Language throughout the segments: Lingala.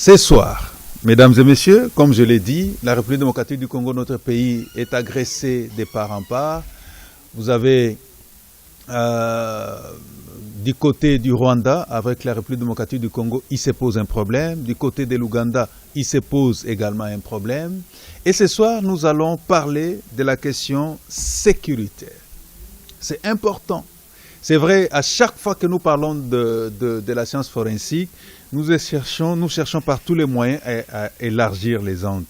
Ce soir, mesdames et messieurs, comme je l'ai dit, la République démocratique du Congo, notre pays, est agressée de part en part. Vous avez du côté du Rwanda, avec la République démocratique du Congo, il se pose un problème. Du côté de l'Ouganda, il se pose également un problème. Et ce soir, nous allons parler de la question sécuritaire. C'est important. C'est vrai, à chaque fois que nous parlons de la science forensique, nous cherchons par tous les moyens à élargir les angles.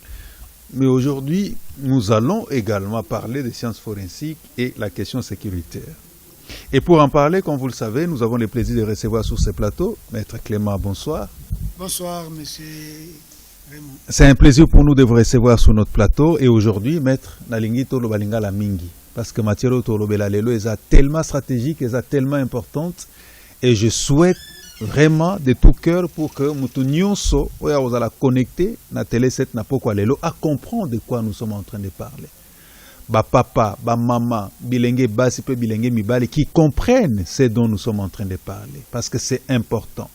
Mais aujourd'hui, nous allons également parler des sciences forensiques et la question sécuritaire. Et pour en parler, comme vous le savez, nous avons le plaisir de recevoir sur ce plateau Maître Clément, bonsoir. Bonsoir, monsieur Raymond. C'est un plaisir pour nous de vous recevoir sur notre plateau. Et aujourd'hui, Maître Nalingi Tolo Balinga la Mingi. Parce que Mathieu Tolo Belalelo est tellement stratégique, est tellement importante. Et je souhaite vraiment de tout cœur pour que Moutounionso, vous allez connecter na télé 7 na poko lelo à comprendre de quoi nous sommes en train de parler. Ba papa, ba maman, bilenge basi pe bilenge mibali qui comprennent ce dont nous sommes en train de parler parce que c'est important.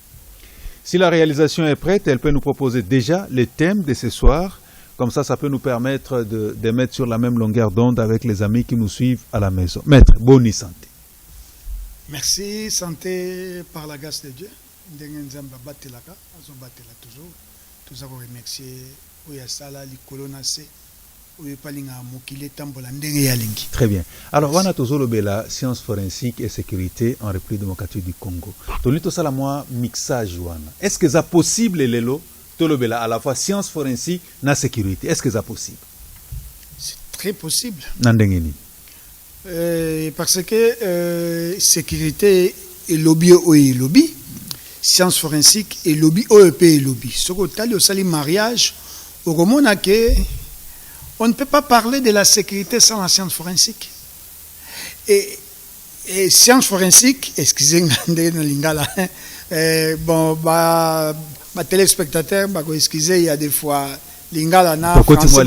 Si la réalisation est prête, elle peut nous proposer déjà le thème de ce soir. Comme ça peut nous permettre de mettre sur la même longueur d'onde avec les amis qui nous suivent à la maison. Maître, bonne santé. Merci, santé par la grâce de Dieu. Toujours remercier Très bien. Alors, on a toujours la science forensique et sécurité en République démocratique du Congo. Mixage. Est-ce que c'est possible, Lelo, à la fois science forensique et sécurité? Est-ce que c'est possible? C'est très possible. Parce que sécurité et lobby, science forensique et lobby, OEP et lobby. Ce qu'on a aussi mariage, au Roman, on ne peut pas parler de la sécurité sans la science forensique. Et science forensique, excusez-moi, bon, ma téléspectateur, excusez, il y a des fois lingala na français,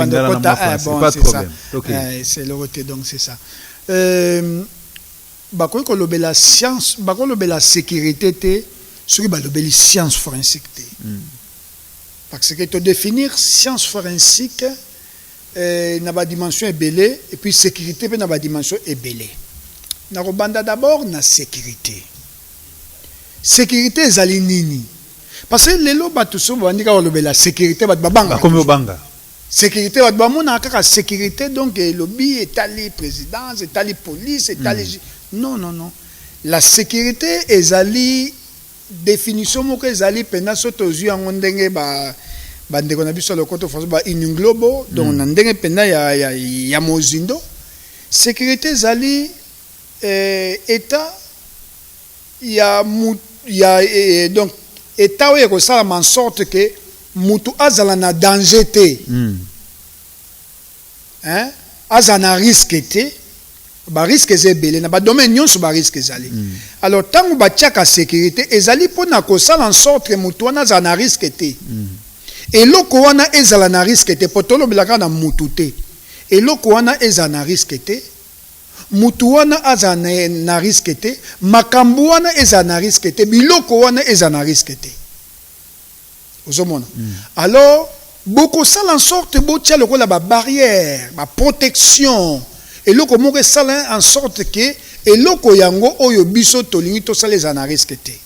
bon, c'est ça. Okay. C'est le côté, donc c'est ça. La science, la sécurité, c'est la science forensique. Parce que pour définir science forensique, il y a une dimension ébélée, et puis sécurité, il y a une dimension ébélée. Nous avons d'abord la sécurité. Sécurité, c'est nini. Parce que les lois, la sécurité, sécurité, sécurité, donc le lobby, état présidence, état police, état non. La sécurité est la définition que est pendant ce temps où on a vu sur le côté français in globo donc on a pendant ya mozindo sécurité est état donc état où il ça en sorte que mutu azala na danger té hein azana risque té ba risque zebele na ba domaine nyonso ba risque ezali alors tant ba tiaka sécurité ezali pona ko sala en sorte que mutu na azana risque té et loko wana ezala na risque té potolo bilaka na mutu té et loko wana ezala na risque té mutu wana azana na risque té makambu wana ezala na risque té biloko wana ezala na risque té ozomona alors beaucoup ça en sorte botia loko la ba barrière ba protection et loko moko sala en sorte que et loko yango oyo biso tolingi to sala ezala na risque té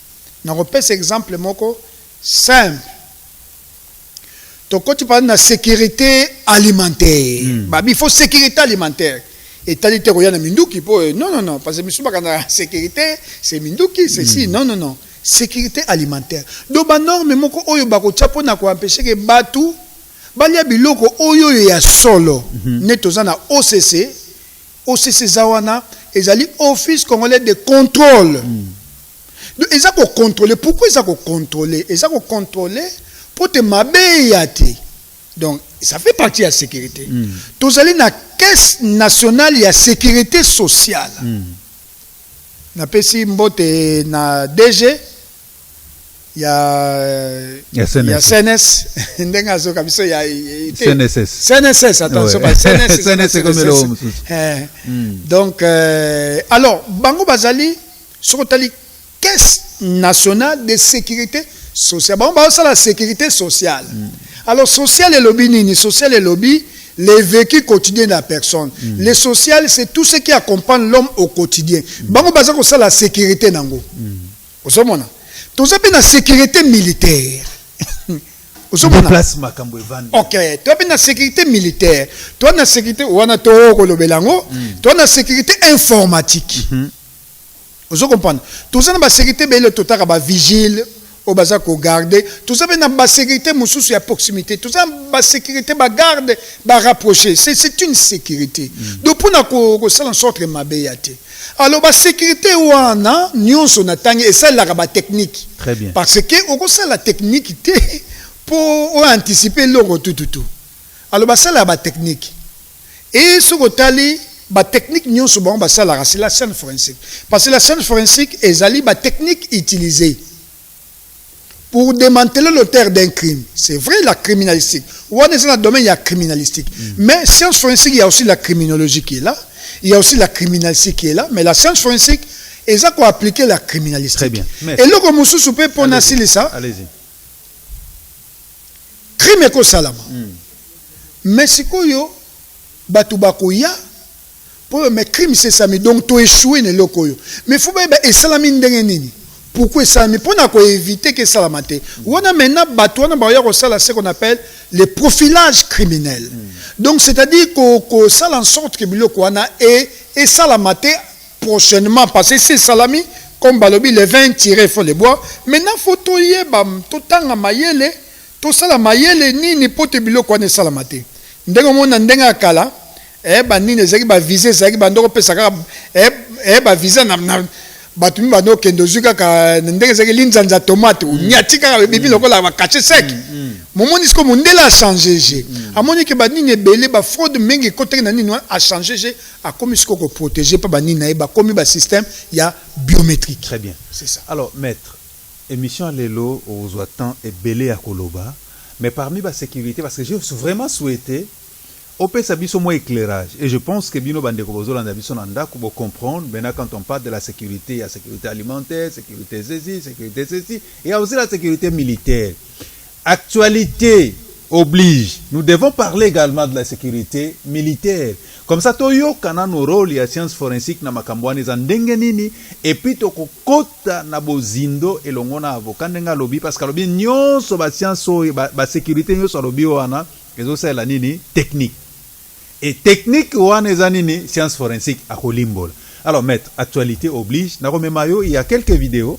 na repese exemple moko simple. Donc, quand tu parles de la sécurité alimentaire, il faut sécurité alimentaire. Et tu as dit que non, parce que la sécurité, c'est Minduki, c'est si, non. Sécurité alimentaire. Donc, la norme, pour empêcher que Batu, Balia Biloko, Oyo ya solo, netozana OCC Zawana, et ali Office congolais de contrôle. Donc, ils ont contrôler. Pourquoi ils ont contrôler? Ils ont contrôler. Pour te mabeyati. Donc, ça fait partie de la sécurité. Tous allez dans la caisse nationale, il y a sécurité sociale. Na pesi mbote na DG, il y a CNS. CNSS, attention, CNSS comme l'homme. Donc, alors, Bango Bazali, sur la caisse nationale de sécurité social. Bon, c'est la sécurité sociale. Alors, social et lobby, nini, social et lobby, les vécus quotidiens de la personne. Les social, c'est tout ce qui accompagne l'homme au quotidien. Bon, c'est la sécurité nango. Vous savez, tout ça, c'est la sécurité militaire. Ok, tu as la sécurité militaire, tu as la sécurité, tu as la sécurité informatique. Vous comprenez? Tout ça, la sécurité, tu as la vigile, au bazar qu'on garde, tout ça, la sécurité, à proximité, tout ça, la sécurité, la garde, la rapprocher. C'est une sécurité. Donc, pour nous, ça en sorte de m'abéyater. Alors, la sécurité, on a, nous, on a, et ça, la technique. Très bien. Parce que, on a la technique, pour anticiper le tout. Alors, ça, la technique. Et ce que la technique, c'est la science forensique. Parce que la science forensique est la technique utilisée pour démanteler l'auteur d'un crime. C'est vrai, la criminalistique. Ou dans le domaine, il y a criminalistique. Mais science forensique, il y a aussi la criminologie qui est là. Il y a aussi la criminalistique qui est là. Mais la science forensique, ils ont appliqué la criminalistique. Très bien. Et là, comme vous pouvez pour ça. Allez-y. Crime est salama. Mais si vous avez mais crime c'est ça, donc tu échoué ne lokoyo. Mais il faut bien et salami ndengenini. Pourquoi ça? Mais pour éviter que ça la mate. On a maintenant ce qu'on appelle le profilage criminel. Donc c'est-à-dire que ça en sorte que et ça la mate prochainement parce que c'est salami comme balobi les 20 tirés faut les bois. Maintenant faut tout temps mayele, tout ça la mayele ni pote biloko ne salamate. Ndengo mona ndenga kala nini ezaki bavise ezalaki bandoko opesaka bavise na batumi bando kendozu kaka ndenge ezalaki linzanza tomate onyati kaka bibi lokola bakache sec momoni siko mondela a changé amoni ke banini ebele bafraude mingi ekotaki na nini a changé akomi siko koprotégé mpa banini na ye bakomi basystème ya biométrique. Très bien. C'est ça. Alors maître, émission lelo ozwa temps ebele à koloba, mais parmi la sécurité, parce que j'ai vraiment souhaité on peut s'habiller au moins éclairage. Et je pense que Bino Bandeko Bozolanda Bisonanda, pour comprendre, maintenant quand on parle de la sécurité, il y a sécurité alimentaire, sécurité ceci, et il y a aussi la sécurité militaire. Actualité oblige. Nous devons parler également de la sécurité militaire. Comme ça, Toyo kana no rôle ya science forensique na makambwani za ndenge nini, et puis toko kota na bozindo elongona avocat ndenga lobby parce que lobby nyonso ba science ba sécurité nyonso lobby wana ezo sala nini technique. Et technique wana eza nini science forensique à Kolimbola. Alors maître, actualité oblige. Mayo, il y a quelques vidéos.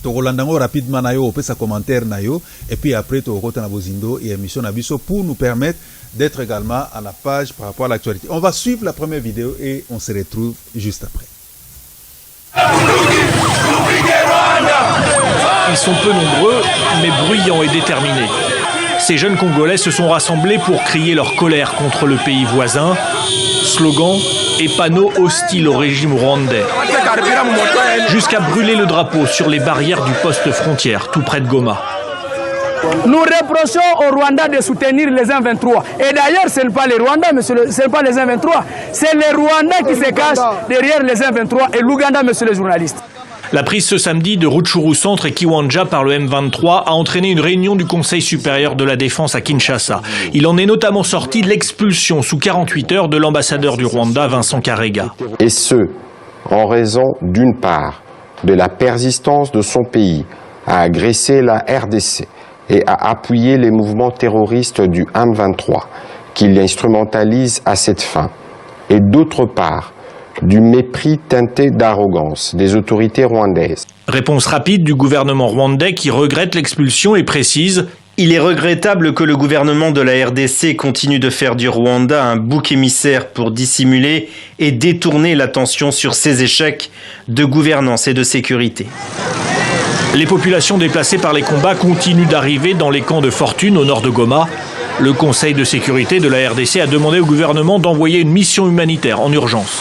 Togolandango rapidement na yo, on peut sa commentaire na yo, et puis après Togota na bozindo et émission na biso pour nous permettre d'être également à la page par rapport à l'actualité. On va suivre la première vidéo et on se retrouve juste après. Ils sont peu nombreux, mais bruyants et déterminés. Ces jeunes Congolais se sont rassemblés pour crier leur colère contre le pays voisin. Slogans et panneaux hostiles au régime rwandais. Jusqu'à brûler le drapeau sur les barrières du poste frontière, tout près de Goma. Nous reprochons au Rwanda de soutenir les M23. Et d'ailleurs, ce n'est pas les Rwandais, mais ce n'est pas les M23. C'est les Rwandais qui se cachent derrière les M23 et l'Ouganda, monsieur le journaliste. La prise ce samedi de Rutshuru Centre et Kiwanja par le M23 a entraîné une réunion du Conseil supérieur de la défense à Kinshasa. Il en est notamment sorti l'expulsion sous 48 heures de l'ambassadeur du Rwanda, Vincent Karega. Et ce, en raison d'une part de la persistance de son pays à agresser la RDC et à appuyer les mouvements terroristes du M23 qu'il instrumentalise à cette fin, et d'autre part du mépris teinté d'arrogance des autorités rwandaises. Réponse rapide du gouvernement rwandais qui regrette l'expulsion et précise: il est regrettable que le gouvernement de la RDC continue de faire du Rwanda un bouc émissaire pour dissimuler et détourner l'attention sur ses échecs de gouvernance et de sécurité. Les populations déplacées par les combats continuent d'arriver dans les camps de fortune au nord de Goma. Le Conseil de sécurité de la RDC a demandé au gouvernement d'envoyer une mission humanitaire en urgence.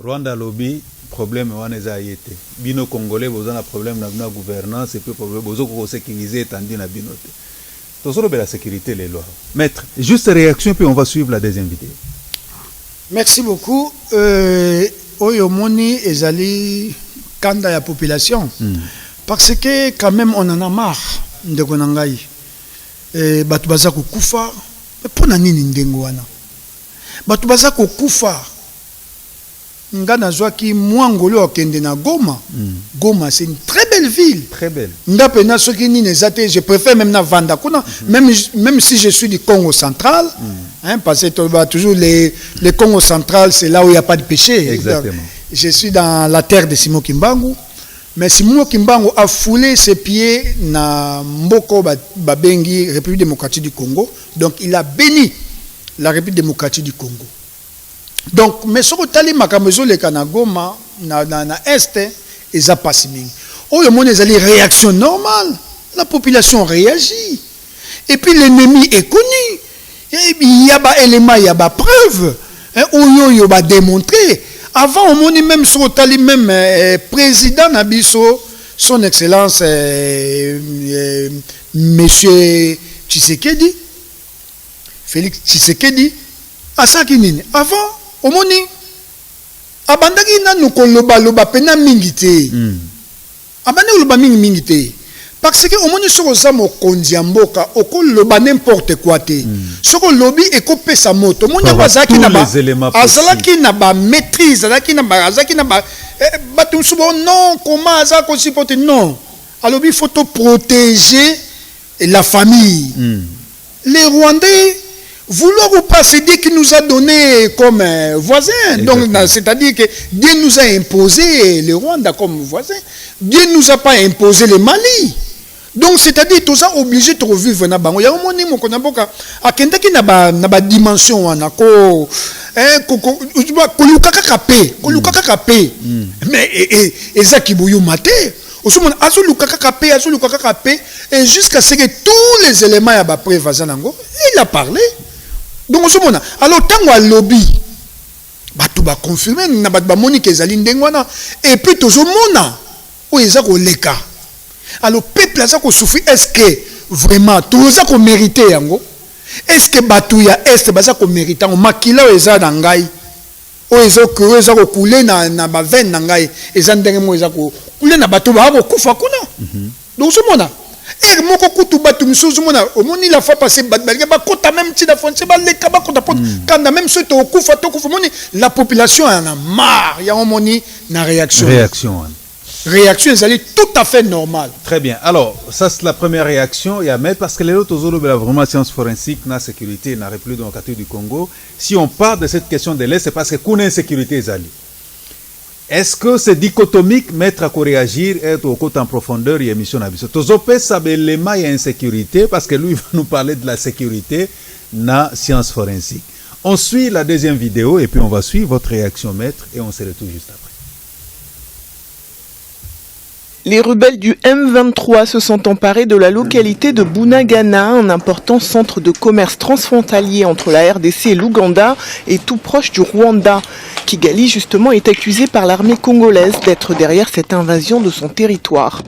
Rwanda lobby problème waneza yete bino congolais vous avez un problème na gouvernance et puis problème bozo ko sécuriser tandi na binote tosolo la sécurité les lois. Maître, juste réaction puis on va suivre la deuxième vidéo. Merci beaucoup. Oyo moni ezali kanda ya population Parce que quand même on en a marre de Konangai. Batu baza kukufa. Pona nini ndengo wana? Batu baza kukufa. Nga nazwaki mwangolo okende na Goma. Goma c'est une très belle ville. Très belle. Nga pena soki nini ezate, je préfère même na Vanda kuna, même si je suis du Congo central, hein, parce que toujours les Congo central, c'est là où il n'y a pas de péché. Exactement. Donc, je suis dans la terre de Simon Kimbangu, mais Simon Kimbangu a foulé ses pieds na Mboko Babengi, République démocratique du Congo. Donc il a béni la République démocratique du Congo. Donc, mais ce que tu makamezo le Kanagoma na est ils a passé mingi. Oh le monde est allé réaction normale. La population réagit. Et puis l'ennemi est connu. Il y a pas élément, il y a pas preuve. Ou yo ba démontrer. Avant au monde même ce que même président Nabiso, son excellence monsieur Tshisekedi, Félix Tshisekedi, asaki nini avant au moni abandaki na nukoloba pena mingi te abandaki loba mingi te parce que au moni soko za mokonzi ya mboka okoloba n'importe quoi te soko lobi ekopesa moto moni bazaki na ba maîtrise azaki na ba batu subo non comment ça ko supporter non alors il faut protéger la famille les Rwandais vouloir ou pas, c'est Dieu qui nous a donné comme voisin. Donc, c'est-à-dire que Dieu nous a imposé le Rwanda comme voisin. Dieu ne nous a pas imposé le Mali. Donc, c'est-à-dire que tout ça obligé de revivre dans le Rwanda. Il y a un monde qui a une dimension. Mais, et ça qui bouillou maté. Et jusqu'à ce que tous les éléments à il a parlé. Donc, alors, tant que lobby, tu vas confirmer, tu vas monique et puis, toujours, où ils ont les cas. Alors, le peuple a souffert, est-ce que vraiment, tout ça qu'on mérite, est-ce que Batouya Est, ça qu'on mérite, on makila ou eza dangai, ou ils ont coulé na baven dangai, ils ont coulé na bateau, kufa kuna. Donc, ce monde et moko kutu batu misuzu mona omoni la fois passé ba kota même ti da fonce ba le kaba kota pot quand même ce to kufa moni la population en a marre ya omoni na réaction ils allaient tout à fait normal. Très bien. Alors ça c'est la première réaction il y a mais parce que les autres ozolo la vraiment science forensique na sécurité na République démocratique du Congo si on parle de cette question de l'Est c'est parce que kuna insécurité ezali. Est-ce que c'est dichotomique, mettre à réagir, être au côté en profondeur, et émission d'avis? Tozopé sabelema y a insécurité, parce que lui il va nous parler de la sécurité na science forensique. On suit la deuxième vidéo et puis on va suivre votre réaction, maître, et on se retrouve juste après. Les rebelles du M23 se sont emparés de la localité de Bunagana, un important centre de commerce transfrontalier entre la RDC et l'Ouganda et tout proche du Rwanda. Kigali, justement, est accusé par l'armée congolaise d'être derrière cette invasion de son territoire.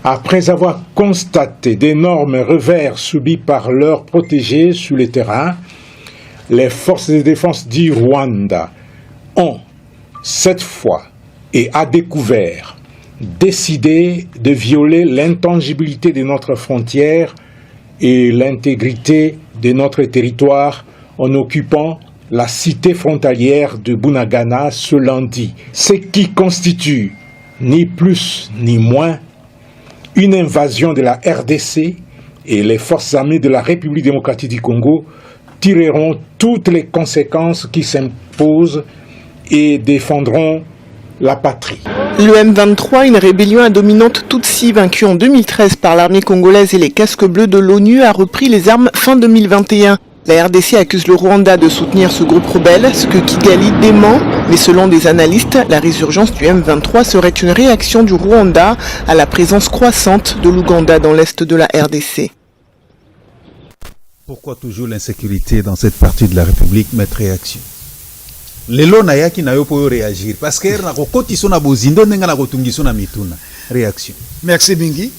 Après avoir constaté d'énormes revers subis par leurs protégés sur le terrain, les forces de défense du Rwanda ont, cette fois, et à découvert, décidé de violer l'intangibilité de notre frontière et l'intégrité de notre territoire en occupant la cité frontalière de Bunagana ce lundi, ce qui constitue ni plus ni moins une invasion de la RDC, et les forces armées de la République démocratique du Congo tireront toutes les conséquences qui s'imposent et défendront la patrie. Le M23, une rébellion à dominante Tutsi vaincue en 2013 par l'armée congolaise et les casques bleus de l'ONU, a repris les armes fin 2021. La RDC accuse le Rwanda de soutenir ce groupe rebelle, ce que Kigali dément. Mais selon des analystes, la résurgence du M23 serait une réaction du Rwanda à la présence croissante de l'Ouganda dans l'est de la RDC. Pourquoi toujours l'insécurité dans cette partie de la République, mettre réaction? Lelo na yaki na yo po réagir parce que na kokoti sona bozindo nenga na kotungi sona mituna réaction. Merci Bingi.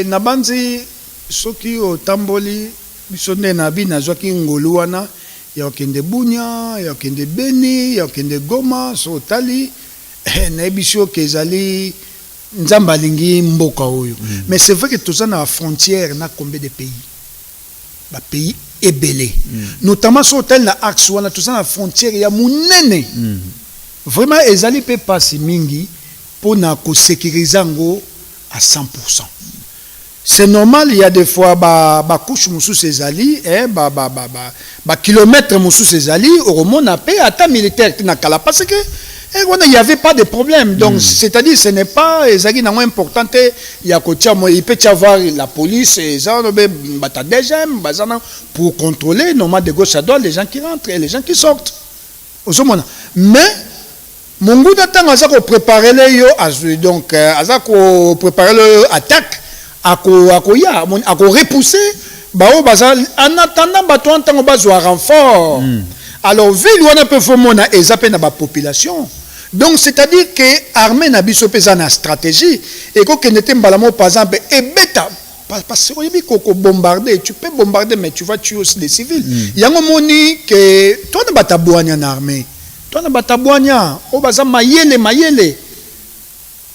Na banzi soki o tamboli bisonde na bi na zoki ngolu wana ya okende Bunya, ya okende Beni, ya okende Goma, so tali nayebiso kezali nzamba lingi mboka oyo. Mais c'est vrai que tous na frontière na combien de pays? Ba pays ebelé. Notamment sur tel na axe wana tous na frontière ya munene. Vraiment ezali pe passer mingi pour na ko sécuriser ngo à 100%. C'est normal, il y a des fois ba couche musu ezali ba kilomètre musu ezali au moment na paix ata militaire na kala parce que il n'y avait pas de problème. Donc, c'est-à-dire, ce n'est pas important. Il y a il peut y avoir la police, pour contrôler, normalement, de gauche à droite, les gens qui rentrent et les gens qui sortent. Mais, mon goût d'attendre, c'est qu'on prépare donc, préparer l'attaque, à repousser, en attendant, on va renfort. Alors, ville où on peut faire et zapper la population. Donc, c'est-à-dire que l'armée n'a pas une stratégie. Et quand on était par exemple, et bêta, parce que bombarder, tu peux bombarder, mais tu vas tuer aussi des civils. Il y a un moment que toi, tu n'as pas de en armée. Toi, tu n'as pas de oh, baza mayele.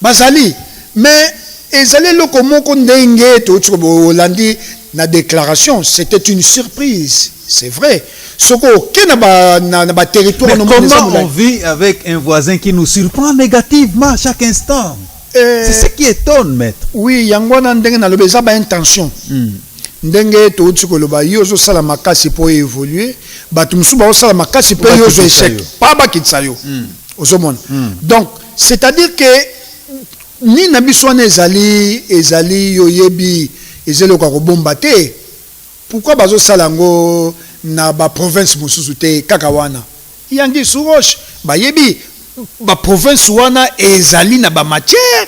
Bazali. Mais, ils allaient le comment qu'on dengue, tout Hollandi, la déclaration, c'était une surprise. C'est vrai. Mais comment on vit avec un voisin qui nous surprend négativement à chaque instant? C'est ce qui étonne, maître. Oui, il y a une intention. Ndenge to utsuko loba yozo sala makasi po évoluer, batumsu ba sala makasi po yozo échec. Pas ba kitsayo. Ozomona. Donc, c'est-à-dire que ni nabiswane ezali yoyebi ezelo ka bombaté. Pourquoi bazo salango na ba province mususu te kakawana yangi suroche ba yebi ba province wana ezali na ba matière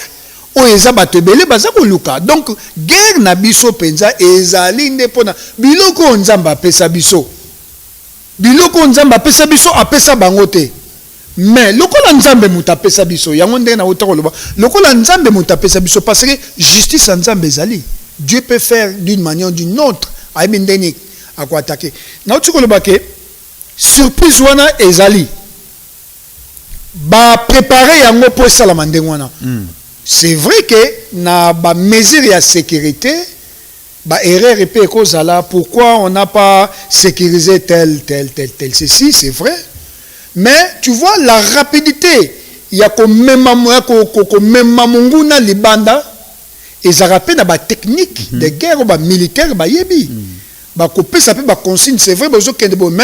o eza batebele baza koluka. Donc guerre na biso penza ezali nde pona biloko nzamba apesa biso apesa bango te. Mais lokola nzambe mutapesa biso yango nde na utako lokola nzambe mutapesa biso parce que justice nzambe ezali. Dieu peut faire d'une manière ou d'une autre. Aïbindeni à quoi attaquer. Na utuko le baké surprise wana ezali. Ba préparer yango pour ça la mandengwana. C'est vrai que na ba mesure ya sécurité ba erreur et pe cause là pourquoi on n'a pas sécurisé tel ceci, c'est vrai. Mais tu vois la rapidité il y a comme même munguna libanda et ça rappelle la technique de guerre ba militaire ba yebi ba couper ça peut ba consigne c'est vrai besoin que de mais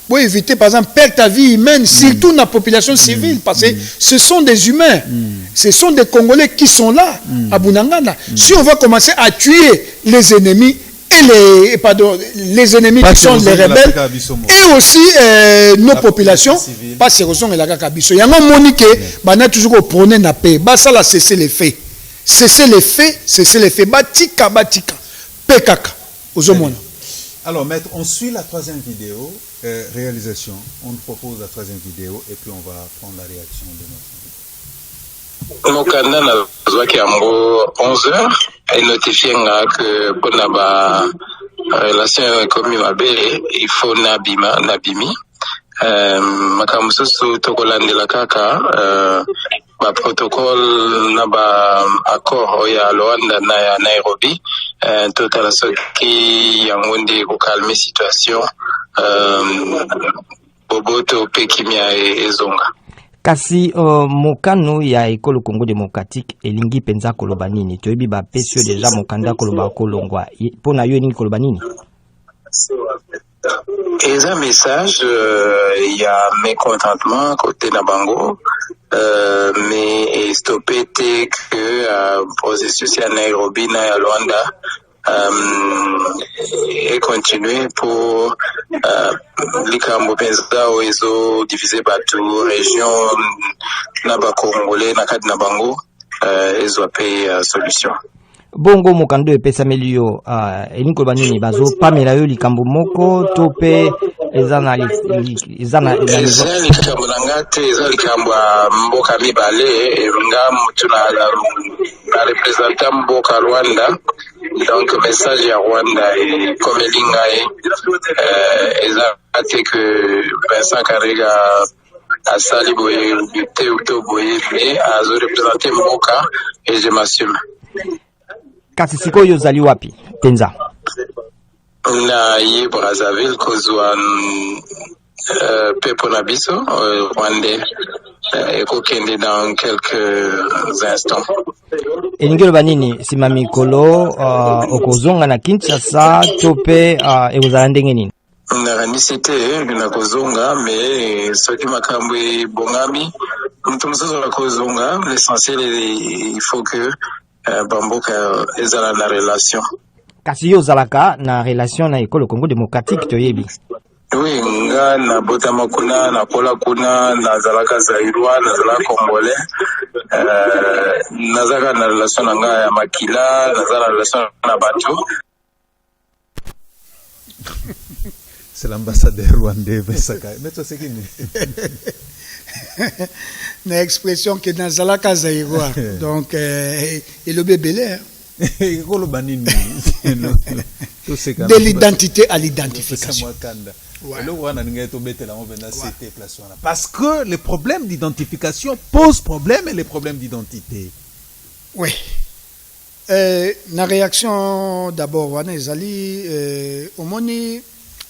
pour éviter par exemple perdre ta vie humaine surtout dans la population civile parce que ce sont des humains ce sont des Congolais qui sont là à Bunangana. Si on va commencer à tuer les ennemis et les ennemis qui sont les rebelles et aussi nos populations pas ces raisons et la kakabiso yango monique bana toujours prôner na paix ba ça la cesser les faits. Cessez les faits, batika, pekaka, aux hommes. Alors, maître, on suit la troisième vidéo, réalisation. On nous propose la troisième vidéo et puis on va prendre la réaction de notre. Mokanda na zwaki yango 11h et notifié que pour la relation comme mabe il faut nabimi makamususu tokolandela kaka ba protocole na ba accord ya Luanda na ya Nairobi totala soki yango nde ko calmer situation boboto pe kimia ezonga. Kasi mokano ya ekolo Congo démocratique elingi penza koloba nini toyebi ba pesio déjà mokanda koloba kolongwa pona yo nini koloba nini? Et un message, il y a mécontentement côté Nabango, mais stoppé que processus à Nairobi, à Luanda, et continuer pour l'Ikambo Penza ou Ezo divisé par tout région Naba Congolais, Nakad Nabango, Ezo paye solution. Bongo mokando epesa melio elinko banini bazo pamela yo likambo moko tope ezana likambo ngate ezana likambo mboka mibale nga mutuna la representant mboka Rwanda donc message ya Rwanda et comme linga ezate que Vincent Karega asali boye te uto boye mais azo représenter mboka et je m'assume. Kasi sikoyo ozali wapi penza? Na ye Brazzaville kozwa pepo na biso rwandais ekokende dans quelques instants. Elingi loba nini sima mikolo okozonga na Kinshasa to pe ekozala ndenge nini? Nakanisi te nakozonga mais soki makambo ebongami mutu mosusu akozonga. L'essentiel il faut que bamboka ezala na relation. Kasi yo ozalaka na relation na ekolo Congo démocratique toyebi? Oui, nga na botama kuna na pola kuna nazalaka zairwa nazalaka congolais nazalaka na relation na nga ya makila nazala na relation na bato. C'est l'ambassadeur rwandais Vesaka. Mais toi c'est qui? Na expression que nazalaka zairwa donc et le bébé de l'identité à l'identification. Parce que les problèmes d'identification posent problème et les problèmes d'identité. Oui. La réaction d'abord, au moni,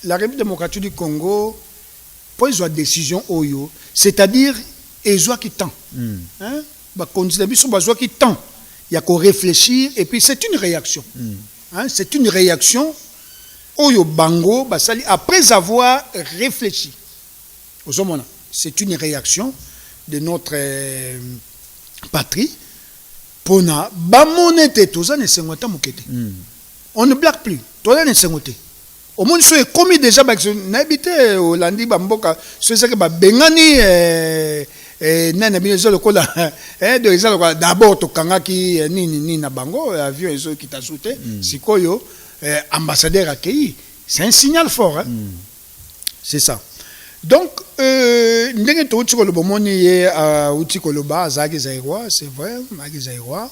la République démocratique du Congo pose une décision Oyo, c'est-à-dire ils ont qui temps. Qui temps. Il y a qu'à réfléchir et puis c'est une réaction. C'est une réaction Oyo Bango Basali après avoir réfléchi. C'est une réaction de notre patrie. Pona bamonete toza ne sengota mukete. On ne blague plus. Toza ne sengote. Au monde soit commis déjà n'habité au landi bamboka ce que ba bengani nana biso lokola de ezalo d'abord to kangaki nini na bango avion ezo qui t'a sauté sikoyo ambassadeur accueilli. C'est un signal fort hein. C'est ça. Donc ndenge to uti ko lobomoni ye uti ko loba azaki zairwa, c'est vrai, maki zairwa.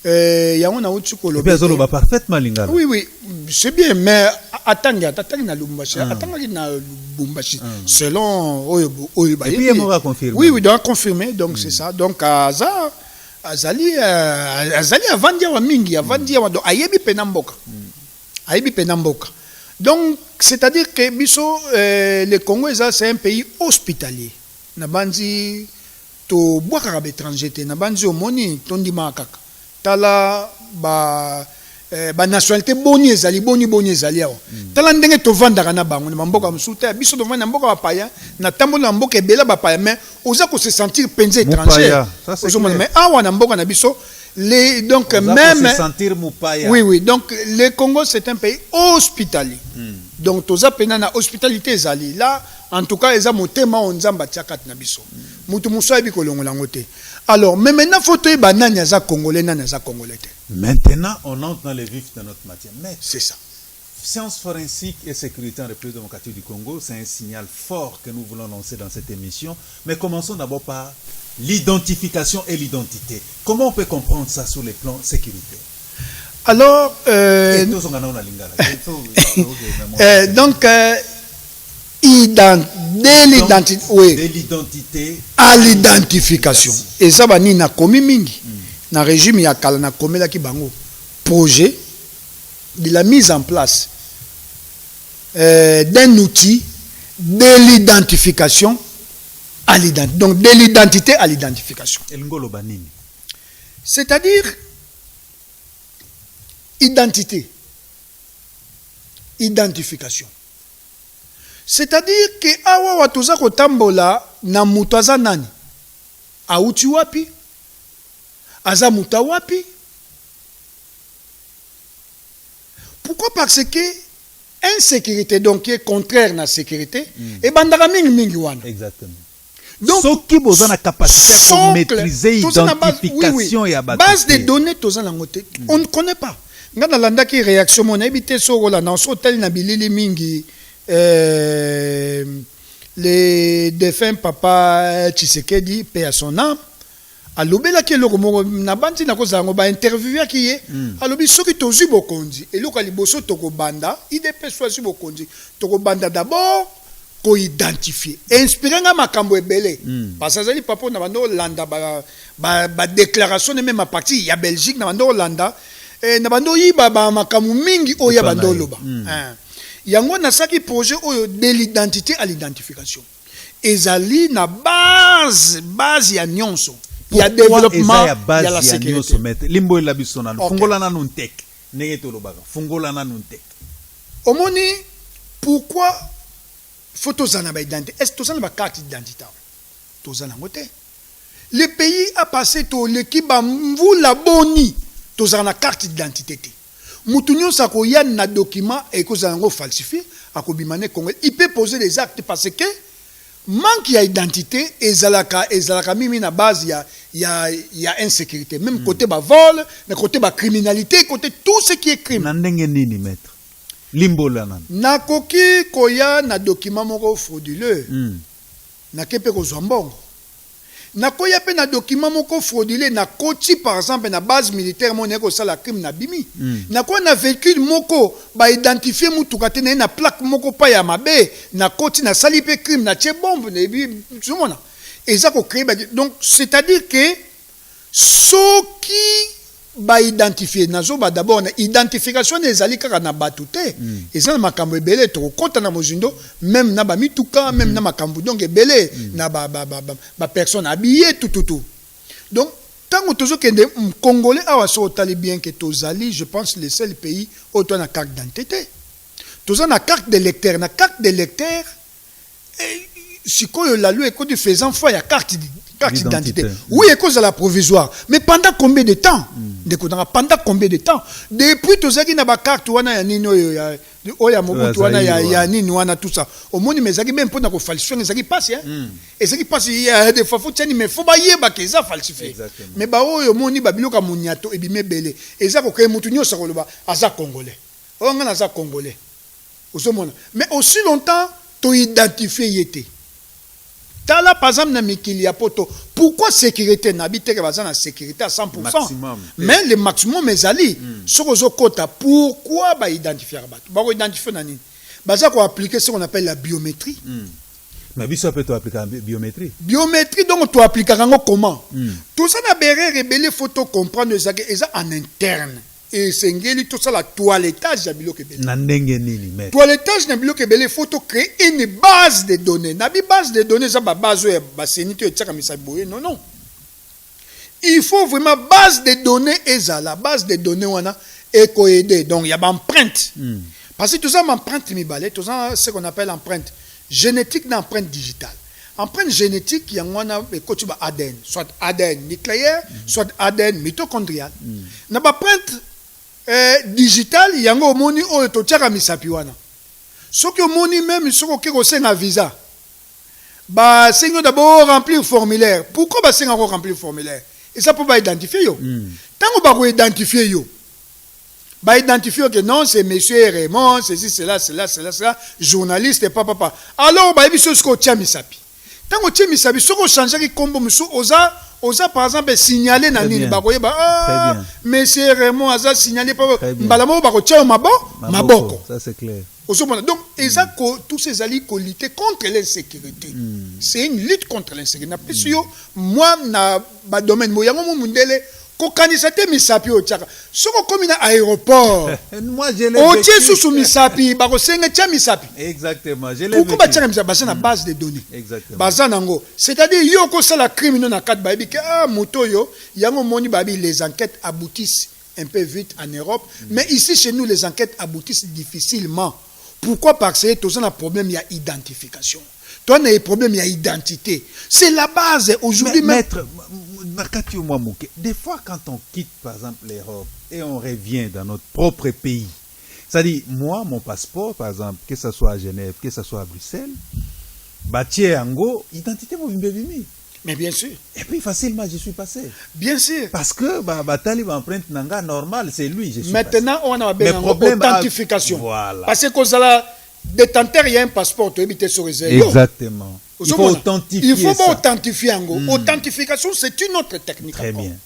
Yango na uti ko loba. Bien parfaitement lingala. Oui oui, c'est bien mais attendez na Lubumbashi, attendez na Lubumbashi selon oyo ba. Et puis il m'aura confirmé. Oui oui, doit confirmer donc c'est ça. Donc azali avant dia wa mingi, avant dia wa do ayebi penamboka. Ayebi penamboka. Donc, c'est-à-dire que le Congo, c'est un pays hospitalier. Nabanzi to boaka étranger, nabanzi omoni tondi makaka. Tala ba nationalité boni ezali. Tala ndenge to vanda na bango na mboka msuta biso to vanda mboka bapaya na tambola na mboka ebela bapaya mais oza ko se sentir penze étranger. Mais awa na mboka na biso donc même se sentir moupaya. Oui donc le Congo c'est un pays hospitalier. Donc toza pena na hospitalité ezali là en tout cas eza motema onzamba tiakat na biso. Mutu muso ebi kolongola ngote. Alors mais maintenant faut te banani za congolais nana za congolais. Maintenant on entre dans les vifs de notre matière. Mais c'est ça. Sciences forensiques et sécurité en République démocratique du Congo, c'est un signal fort que nous voulons lancer dans cette émission. Mais commençons d'abord par l'identification et l'identité. Comment on peut comprendre ça sur les plans sécuritaires? Alors, donc, de l'identité à l'identification. Et ça va ni na komi mingi. Na régime ya kala na komela ki bango projet de la mise en place d'un outil de l'identification à l'identité. Donc de l'identité à l'identification. C'est-à-dire identité, identification. C'est-à-dire que awa watuza kotambola na mutu aza nani? Auti wapi? Aza muta wapi? Pourquoi? Parce que insécurité donc qui est contraire à la sécurité et bandara mingi wana. Exactement. Donc ceux qui ont la capacité à maîtriser l'identification et à base de données on ne connaît pas. Ngana landa ki réaction mon habité so la na so tel na bilili mingi le défunt papa Tshisekedi paix à son âme. Alobela ke loko na bandi na kozango ba interviewer ki ye alobi soki tozi bokonzi eloko liboso toko banda IDP soisi bokonzi toko banda d'abord ko identifier inspiré nga makambo ebele parce que azali papa na bando Hollanda ba déclaration même à partir ya Belgique na bando Hollanda na bando yiba ba makambo mingi oya bando loba yango na saki projet oyo de l'identité à l'identification ezali na base ya nyonso ya développement ya la sécurité limbo la bisona fungola na nuntek nenge toloba fungola na nuntek omoni pourquoi photos en identité est-ce que ça carte d'identité tous en côté le pays a passé tout l'équipe vous la boni tous en carte d'identité mutunyo sako ya na document et que ça falsifié à kobimane Congo il peut poser des actes parce que manque d'identité et zalaka mimi na base ya insécurité même côté ba vol mais côté ba criminalité côté tout ce qui est crime na ndenge nini maître limbola nan nakoki koya na document moko frauduleux na kepe ko zombongo nakoya pe na document moko frauduleux na koti par exemple na base militaire mon ko sala crime na bimi nakoya na véhicule moko ba identifier mutuka te na plaque moko pa ya mabe na koti na sali pe crime na tie bombe na bi sumona eza ko créer donc c'est-à-dire que ce qui ba identifier nazo ba d'abord na identification des ali kaka na batute eza na makambo ebele to kota na mozindo même na ba mituka même na makambo donc ebele na ba personne habillée tout donc tant que tozo kende congolais awa so tali bien que tozali je pense le seul pays où to na carte d'identité toza na carte d'électeur sikoyo la loi ko du faisant foi ya carte d'identité. Oui, à cause de la provisoire. Mais pendant combien de temps pendant combien de temps depuis tout ça qui n'a pas carte wana ya nino ya oya mobutu wana ya nini wana tout ça. Au monde mais ça qui même pour na ko falsifier ça qui passe et ça qui passe il y a des fois faut tani mais faut ba yeba que ça falsifié. Mais ba oyo moni ba biloka munyato ebime bele. Et ça ko créer mutu nyosa ko loba aza congolais. On nga aza congolais. Mais aussi longtemps to identifier yete. Là, par exemple, na mikili ya poto. Pourquoi sécurité n'habite que bazana sécurité à 100%? Maximum. Mais le maximum mes ali. Soko kota. Pourquoi ba identifier ba? Ba ko identifier nani? Baza ko appliquer ce qu'on appelle la biométrie. Mais biso peut appliquer la biométrie. Biométrie donc tu appliques comment? Tout ça na béré rebelle photo comprendre ça en interne. Et c'est tout ça la toilettage de biloko ebele. Na ndenge nini mais toilettage na biloko ebele faut créer une base de données. Na base de données ça ba base ya ba senito etaka misaboye non. Il faut vraiment base de données la base de données wana eko aider. Donc il y a empreinte. Parce que tout ça empreinte mi balé, tout ça ce qu'on appelle empreinte génétique na empreinte digitale. Empreinte génétique il y a wana eko tu ba ADN, soit ADN nucléaire, soit ADN mitochondrial. Na ba empreinte digital yango omoni oyo totiaka misapi wana soki omoni même soko ke kosenga visa basengi d'abord remplir formulaire. Pourquoi basenga ko remplir formulaire? Et ça peut pas identifier yo tango ba ko identifier yo ba identifier que non c'est monsieur Raymond ceci cela journaliste et papa alors ba ebiso soko tia misapi tango tia misapi soko changer ki kombo musu oza par exemple signaler na nini ba koyeba monsieur Raymond aza signaler pas mbala mo ba ko tia maboko ça c'est clair. Donc tous ces alliés qui lutter contre l'insécurité. C'est une lutte contre l'insécurité. Moi na ba domaine mo yango mo mundele ko kanisate misapi o tiaka soko komi na aéroport moi je l'ai o tie sous misapi ba ko senga tia misapi exactement je l'ai pourquoi ba tiaka misapi basa na base de données exactement basa nango c'est-à-dire yo ko sala criminel na kat ba bi ka moto yo yango moni ba bi les enquêtes aboutissent un peu vite en Europe mais ici chez nous les enquêtes aboutissent difficilement. Pourquoi? Parce que tous on a problème il y a identification. Toi on a un problème il y a identité. C'est la base aujourd'hui maître. Des fois, quand on quitte, par exemple, l'Europe et on revient dans notre propre pays, c'est-à-dire, moi, mon passeport, par exemple, que ce soit à Genève, que ce soit à Bruxelles, Batié Ango, identité Movimbevimi. Mais bien sûr. Et puis, facilement, je suis passé. Bien sûr. Parce que, Batali empreinte Nanga normal, c'est lui, je suis maintenant, passé. On a besoin d'authentification. Voilà. Parce que quand la détenteur, il y a un passeport, tu habites sur les aéros. Exactement. Il faut authentifier. Il faut authentifier. Authentification, c'est une autre technique. Très bien.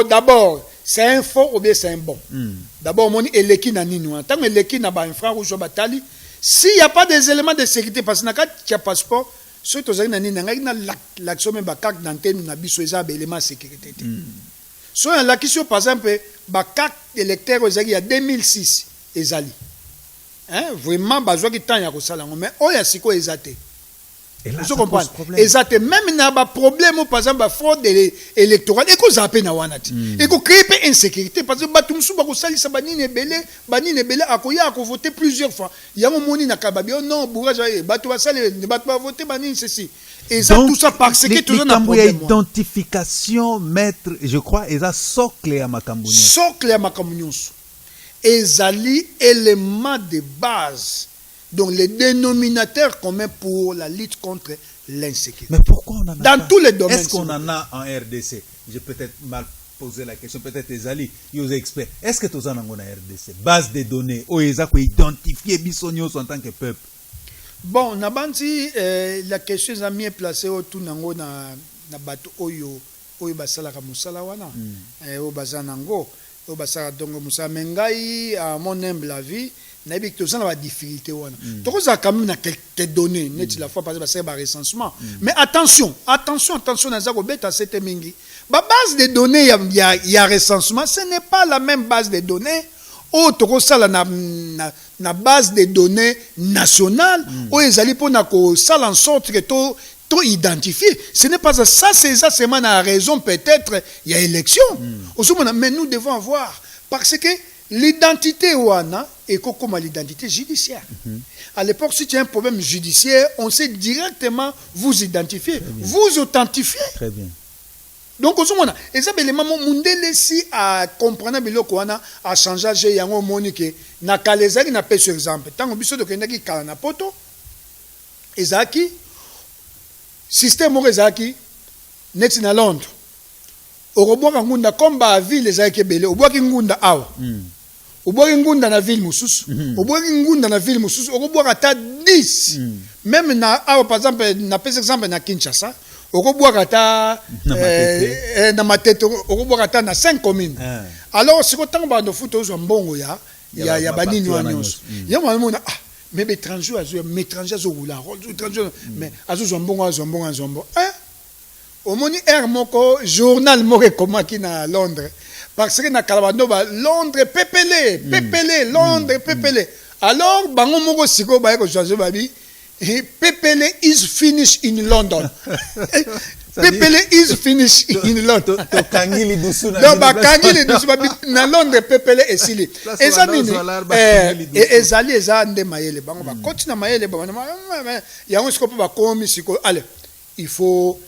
D'abord, c'est un faux ou bien c'est un bon. D'abord, on est l'équipe na nini. Tant que l'équipe na ba infrarouge batali, S'il n'y a pas des éléments de sécurité, parce que tu as passeport, ce que tu as l'action même carte d'antenne, tu as des éléments de sécurité. So la question par exemple, la carte électeur il y a 2006 ezali. Hein, vraiment besoin de temps ya ko sala mais oya siko ezate. Et là, vous comprenez? Ezate même na ba problème par exemple ba fraude électorale et ko zaper na wanati. Et ko créer insécurité parce que batumsu ba ko salisa banini ebele akoya ko voter plusieurs fois. Yango moni na kababi non bourage batu ba sale batu ba voter banini ceci. Et ça, tout ça parce que tout le monde a identification, maître, je crois, et ça socle à Makambounios. Socle à Makambounios. Et ça élément de base. Donc, les dénominateurs communs pour la lutte contre l'insécurité. Mais pourquoi on en a dans tous les domaines. Est-ce qu'on en a en RDC? J'ai peut-être mal posé la question, peut-être Ezali, ils experts. Est-ce que tout ça en a en RDC? Base de données, où ils ont identifié Bissonios en tant que peuple. Bon, Nabanti, la question est bien placée autour de na bato oyo basala ka musala wana o bazanango o basala dongo musala mengai à mon humble avis na bi que ça na difficulté wana to ko za quand même na quelques données net la fois parce que ça ba recensement mais attention na za ko beta cette mingi ba base de données il y a recensement, ce n'est pas la même base de données. Autre ça na base de données nationale où ils allaient pour ça en sorte que tout identifié. Ce n'est pas ça, c'est ça seulement la raison peut-être il y a élection. Mais nous devons avoir parce que l'identité ouana est comme l'identité judiciaire. À l'époque, si tu as un problème judiciaire, on sait directement vous identifier, vous authentifier. Très bien. Donc, et ça, les mamans mundele si à comprendre à changer yango monique na kalezali na pe sur exemple. Tant biso de kendaki kala na poto ezaki système ezaki net na Londres. Oroboka ngunda komba ville ezaki belé oboki ngunda awa. Oboki ngunda na ville mususu. Oboki ngunda na ville mususu oroboka ta 10. Même na awa par exemple na pe exemple na Kinshasa. Na matete okobwaka na 5 communes. Alors si autant ba no futo zo mbongo ya banini wanyos. Ya mwana mais étranger zo wula étranger mais azo zo mbongo. Omoni moko journal moko komaki na Londres parce que na Kalabando ba Londres pepele Londres pepele. Alors bango moko siko ba ko changer babi Pepele is finished in London. Pepele is finished in London. Kangili dusu na. Non, kangili dusu na Londres Pepele esili. Eza nini? Ezali eza nde mayele bango ba continue mayele ba ya on sikopo ba komi siko allez il faut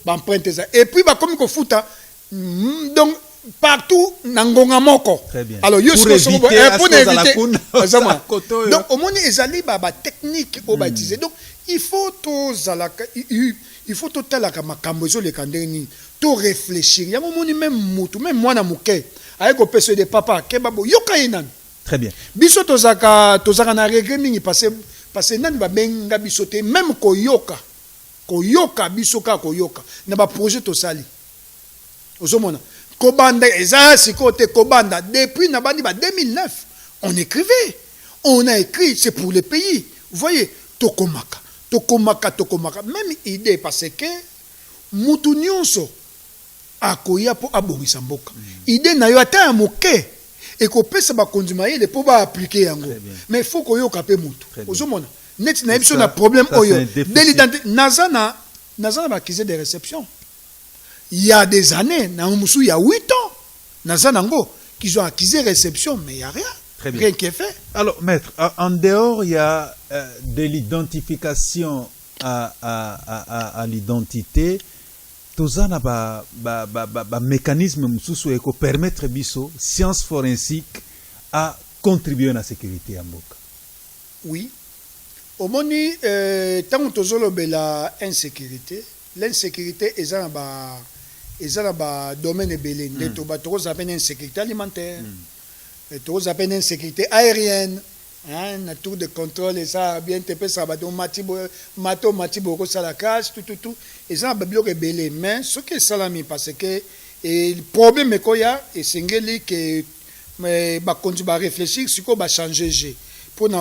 emprunter ça et puis ba komi ko futa donc partout nangonga moko. Très bien. Alors pour éviter donc au moins ezali ba technique au baptisé donc il faut tout talaka makambo zo le kandeni to réfléchir ya moni même mutu même mwana muke ayeko pese de papa ke babo yoka inan. Très bien. Biso tozaka na regret mingi parce nani ba benga biso te même koyoka biso ka koyoka na ba projet to sali ozomona Kobanda, Kobanda, depuis 2009, on écrivait. On a écrit, c'est pour le pays. Vous voyez, Tokomaka. Même idée, parce que Moutou Nyonso akoya pour abomisa mboka. Idée na yo ata ya moke. Et ko pesa ba kondumaye le pour ba appliquer yango. Mais il faut koyo kapé Moutou. Ozomona. Net na biso na problème oyo. Nazana ba accusé de réception. Il y a des années, il y a 8 ans, Nazanango, qu'ils ont accusé réception, mais il n'y a rien. Rien qui est fait. Alors, maître, en dehors, il y a de l'identification à l'identité. Tout ça, il y a un mécanisme qui permet biso science forensique à contribuer à la sécurité à Mboka. Oui. Au moni, tant que tu as l'insécurité, l'insécurité est dans domaine belé to ba to zapen insécurité alimentaire to zapen insécurité aérienne na tour de contrôle et ça bien te ça ba do matibo ko sala cash tout et ça ba bloqué belé mais ce que salami parce que le problème est qu'il y a et singeli que mais ba konti ba réfléchir sur quoi ba changer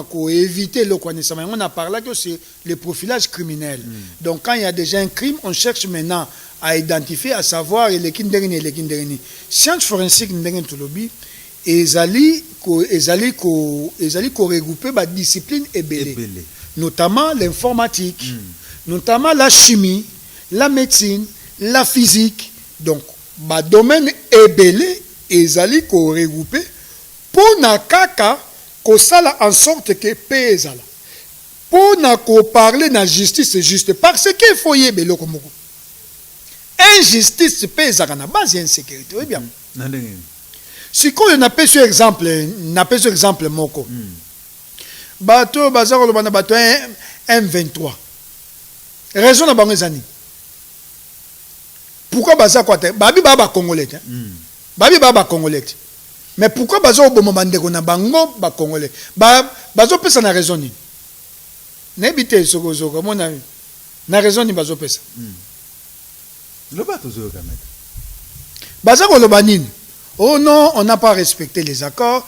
pour éviter le connaissement. On a parlé que c'est le profilage criminel. Donc quand il y a déjà un crime, on cherche maintenant à identifier, à savoir les kinderini et les kinderini. Science forensique n'engage tout lobby. Ezali ko regrouper ba discipline ebele, notamment l'informatique, notamment la chimie, la médecine, la physique. Donc ba domaine ebele ezali ko regrouper pour na kaka ko sala en sorte que paix ezala. Pour na ko parler na justice juste parce que faut yebelo komoko. Injustice paix ezala na base insécurité. Oui bien. Si on n'a pas ce exemple moko. Bateau bazar le bana bateau M23. Raison na bango ezani. Pourquoi bazar quoi babi baba congolais babi baba congolais. Mais pourquoi bazar au moment ndeko na bango ba congolais. Bazo pesa na raison ni. Nebite soko mona na raison ni bazo pesa. Le bateau zo kamet. Bazar le banini. Oh non, on n'a pas respecté les accords.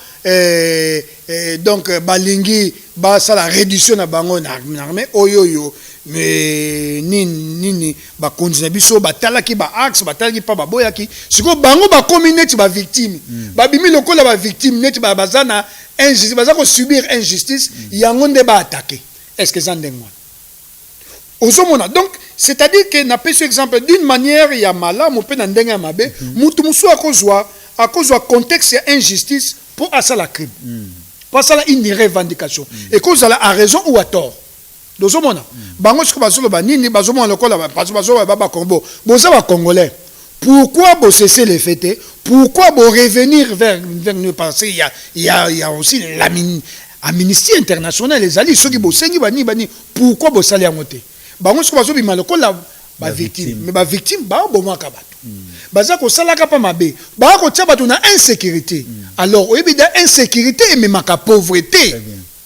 Donc, balingi, ça la réduction na bango na armée. Oh yo, mais nini, ba konzina biso, ba talaki ba axe, ba talaki pa ba boyaki. Siko bango ba communauté ba victime. Ba bimi lokola ba victime, net ba bazana injustice, bazako subir injustice, yangonde ba attaquer. Est-ce que ça ndengwa? Ozomona. Donc, c'est-à-dire que n'a pas ce exemple d'une manière il y a mala, mon pe na ndenga mabe, mutu musu à cause du contexte et injustice pour ça la crime. Pour ça une revendication. Et cause la à raison ou à tort. Donc mona. Bango ce que bazolo banini bazomona lokola parce bazolo baba Congo. Boza ba congolais. Pourquoi vous cesser les fêter? Pourquoi vous revenir vers nous parce il y a aussi l'amnistie internationale les alliés ceux qui bosengi bani pourquoi vous salez à monter? Bango ce que bazolo bima lokola ba victime mais ba victime ba bomwa kabato. Baza ko salaka pa mabe ba ko tia bato na insécurité alors obida insécurité et même ka pauvreté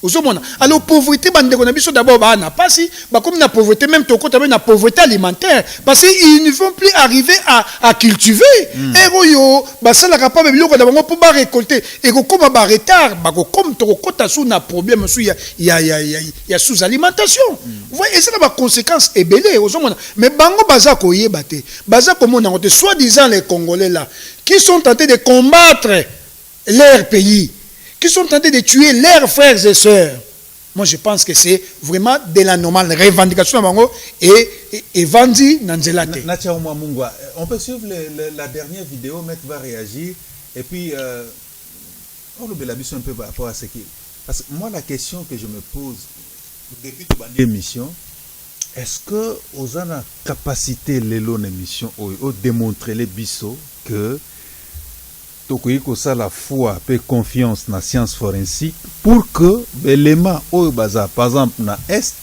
ozomona alors pauvreté bande ko na biso d'abord ba na pasi ba comme na pauvreté même to kota na pauvreté alimentaire parce qu'ils ne vont plus arriver à cultiver et yo ba salaka pa biloko na bango pour ba récolter et ko comme ba retard ba ko comme to kota sous na problème sous il y a sous alimentation vous voyez et ça a des conséquences ébélées ozomona mais bango baza ko yebate baza ko mona ngote soi-disant les Congolais là qui sont tentés de combattre leur pays, qui sont tentés de tuer leurs frères et sœurs. Moi, je pense que c'est vraiment de la normale revendication et Vandi Nanzelate. On peut suivre la dernière vidéo, Maître va réagir. Et puis, on le un peu par rapport à ce qui... Parce que moi, la question que je me pose depuis l'émission, est-ce que vous avez la capacité de l'émission de démontrer les bisous que la foi et confiance dans la science forensique pour que l'élément par exemple dans l'Est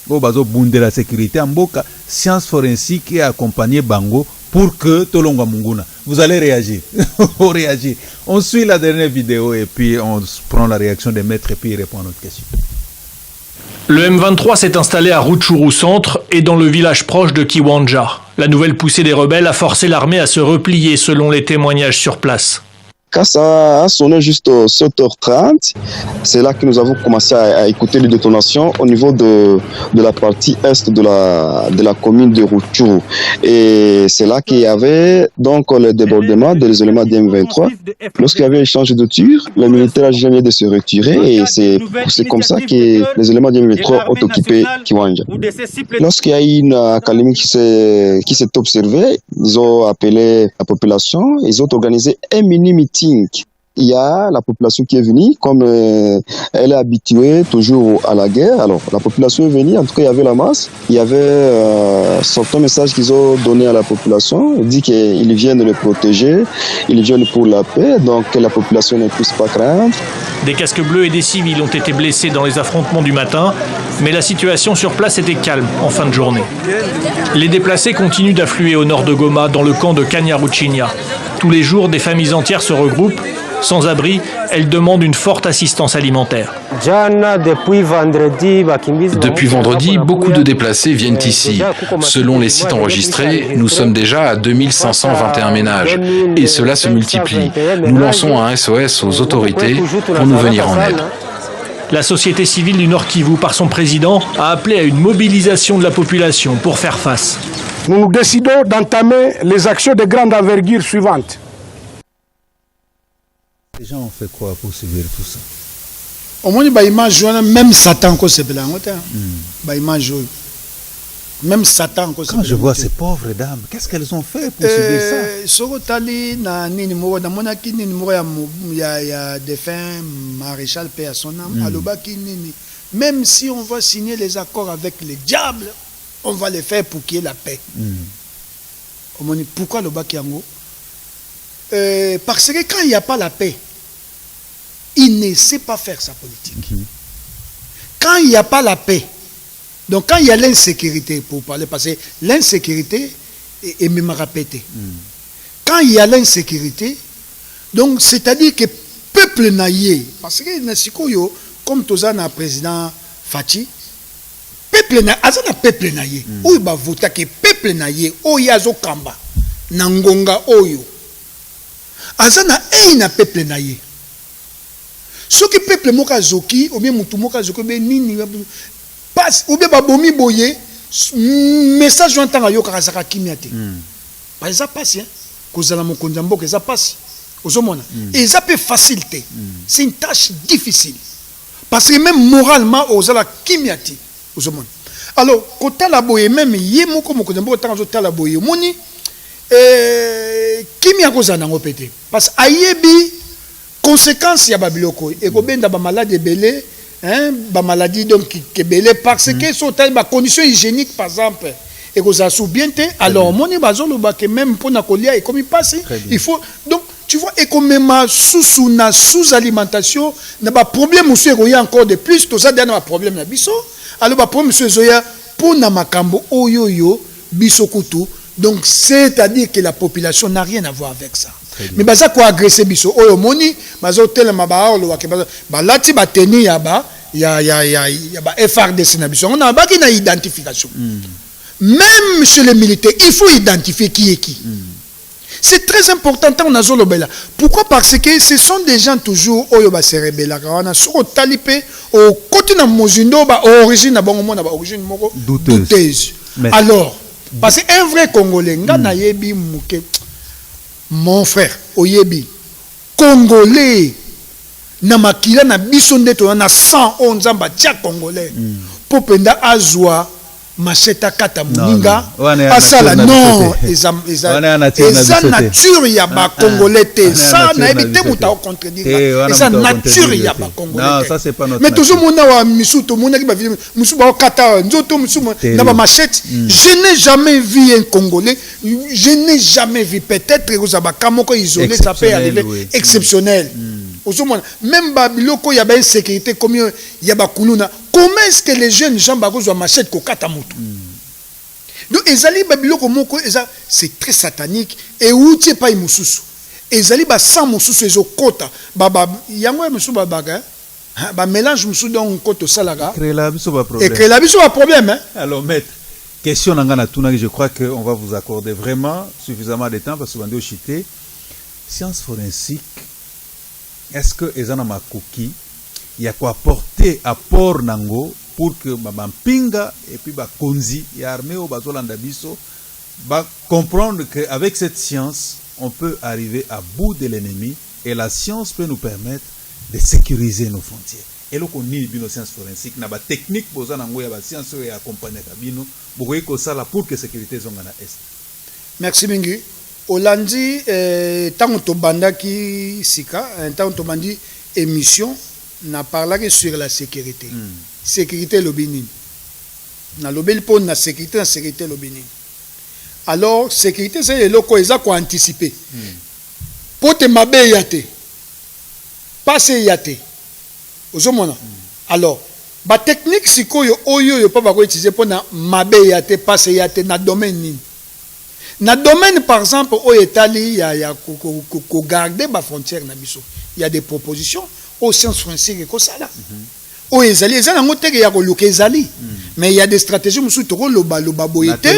de la sécurité en boka science forensique et accompagner Bango pour que Tolonga Munguna vous allez réagir réagir. On suit la dernière vidéo et puis on prend la réaction des maîtres et puis il répond à notre question. Le M23 s'est installé à Rutshuru centre et dans le village proche de Kiwanja. La nouvelle poussée des rebelles a forcé l'armée à se replier selon les témoignages sur place. Quand ça a sonné juste aux 7h30, c'est là que nous avons commencé à écouter les détonations au niveau de la partie est de la commune de Rutshuru. Et c'est là qu'il y avait donc le débordement des éléments du M23. Lorsqu'il y avait échange de tirs, les militaires ont jamais de se retirer et c'est comme ça que les éléments du M23 ont occupé Kiwanja. Lorsqu'il y a eu une accalmie qui s'est observée, ils ont appelé la population, ils ont organisé un mini-meeting. Il y a la population qui est venue, comme elle est habituée toujours à la guerre. Alors, la population est venue, en tout cas, il y avait la masse. Il y avait certains messages qu'ils ont donnés à la population. Ils disent qu'ils viennent le protéger, ils viennent pour la paix, donc que la population ne puisse pas craindre. Des casques bleus et des civils ont été blessés dans les affrontements du matin, mais la situation sur place était calme en fin de journée. Les déplacés continuent d'affluer au nord de Goma, dans le camp de Kanyaruchinya. Tous les jours, des familles entières se regroupent. Sans abri, elles demandent une forte assistance alimentaire. Depuis vendredi, beaucoup de déplacés viennent ici. Selon les sites enregistrés, nous sommes déjà à 2521 ménages. Et cela se multiplie. Nous lançons un SOS aux autorités pour nous venir en aide. La société civile du Nord Kivu, par son président, a appelé à une mobilisation de la population pour faire face. Nous décidons d'entamer les actions de grande envergure suivantes. Les gens ont fait quoi pour subir tout ça? Au moins, même Satan, même Satan. Quand je vois ces pauvres dames, qu'est-ce qu'elles ont fait pour subir ça? Il y a défunt maréchal paix à son âme. Même si on va signer les accords avec les diables, on va les faire pour qu'il y ait la paix. Pourquoi le Bakiango? Parce que quand il n'y a pas la paix, il ne sait pas faire sa politique. Quand il n'y a pas la paix, donc quand il y a l'insécurité, pour parler, parce que l'insécurité est même répétée. Quand il y a l'insécurité, donc c'est-à-dire que peuple naïe, parce que comme tous les président Fachi, peuple naïe, où il va voter que peuple naïe, où il y a Zokamba, Nangonga Oyo, azana na peuple naïe. Ce qui peuple moka zoki, ou bien mutu moka zoki, ou bien nini, passe, ou bien babomi boye, message j'entends à yo karazaka kimiate. Par exemple, passe, hein, kozala mokonjambo, que ça passe. Et ça peut faciliter. C'est une tâche difficile. Parce que même moralement, ozala kimiate. Alors, quand tu as la boye, même yemoko mokonjambo, tu as la boye, moni, kimia kozana ngopete. Parce que ayebi, conséquence ya babiloko et ko benda ba maladie belé hein ba maladie donc qui belé parce que sont ba conditions hygiéniques par exemple et ko ça sou bien té alors moni bazolo ba que même pour na kolia et comme il passe il faut donc tu vois et comme même sous alimentation na ba problème monsieur ko ya encore de plus tout ça dernier problème na biso alors ba problème monsieur zoya pour na makambo oyoyo biso kutu donc c'est-à-dire que la population n'a rien à voir avec ça. Mais baza ko agresser biso oyo moni bazo telema ba olo ke ba lati ba teni ya ba FRDC na biso on a ba ki na identification. Même chez les militaires il faut identifier qui est qui. C'est très important tant na zolo bela. Pourquoi? Parce que ce sont des gens toujours oyo ba se rebella kana so talipé au côté na mozindo ba origine na bango mona ba origine moko douteuse. Alors parce que un vrai Congolais ngana yebi muke. Mon frère, Oyebi, Congolais, Namakila na bisonde to na 111 ans batia Congolais. Popenda azwa macheta kata muninga asala non eza nature ya ba Congolais te ça na ebité muta au contredire eza nature ya ba Congolais mais toujours mona wa misuto mona ki ba musu ba kata nzoto musu na ba machette je n'ai jamais vu un Congolais je n'ai jamais vu peut-être que ba kamoko isolé ça peut arriver exceptionnel. Même Babiloko, il y a une sécurité comme il y a Bakuluna. Comment est-ce que les jeunes gens ont machette kokata mutu? Donc, Ezali Babiloko moko, c'est très satanique. Et où tu pas imususu? Ezali ba sans mususu ezo kota. Baba, yango musu babaga. Ba mélange musu donc koto salaga. Créer la biso ba problème. Et créer la biso ba problème hein. Alors maître, question nangana tuna, je crois que on va vous accorder vraiment suffisamment de temps parce que on doit chiter. Science forensique. Est-ce que ezana makoki il y a quoi apporter apport nango pour que bampinga et puis ba konzi ya armée au bazolanda biso ba comprendre que avec cette science on peut arriver à bout de l'ennemi et la science peut nous permettre de sécuriser nos frontières. Et là qu'on ni bino science forensique na ba technique boza nango ya ba science et accompagner kabino bokoyi ko sala pour que sécurité zongana est. Merci Mingi. Olandi, tant que bandaki sika, tant que bandi émission, n'a parlé sur la sécurité. Sécurité lobini. Na lobel pour la sécurité lobini. Alors sécurité c'est le loko eza ko anticiper. Pour te mabe yate. Passer yate. Ozomona. Alors, ba technique sikoyo oyo yo pa ba ko utiliser pour na mabe yate passer yate na domaine ni. Na domaine par exemple au Italie il y a garder ma frontière na biso. Il y a des propositions aux sciences forensiques comme ça là. Au ezali ezana ngote ya ko luka ezali. Mais il y a des stratégies musu to lo ba boyete.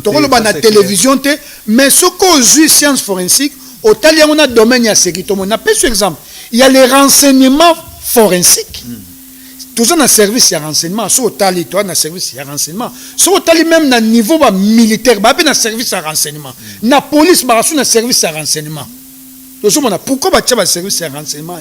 To lo ba na télévision te mais ce qu'aux sciences forensiques au Italie on a domaine ya sécurité. On a par exemple, il y a les renseignements forensiques. Toujours dans le service de renseignement, sur le dans le service de renseignement, sur le même dans niveau militaire, dans le service de renseignement, dans la police, dans le service de renseignement. Pourquoi tu as le service de renseignement?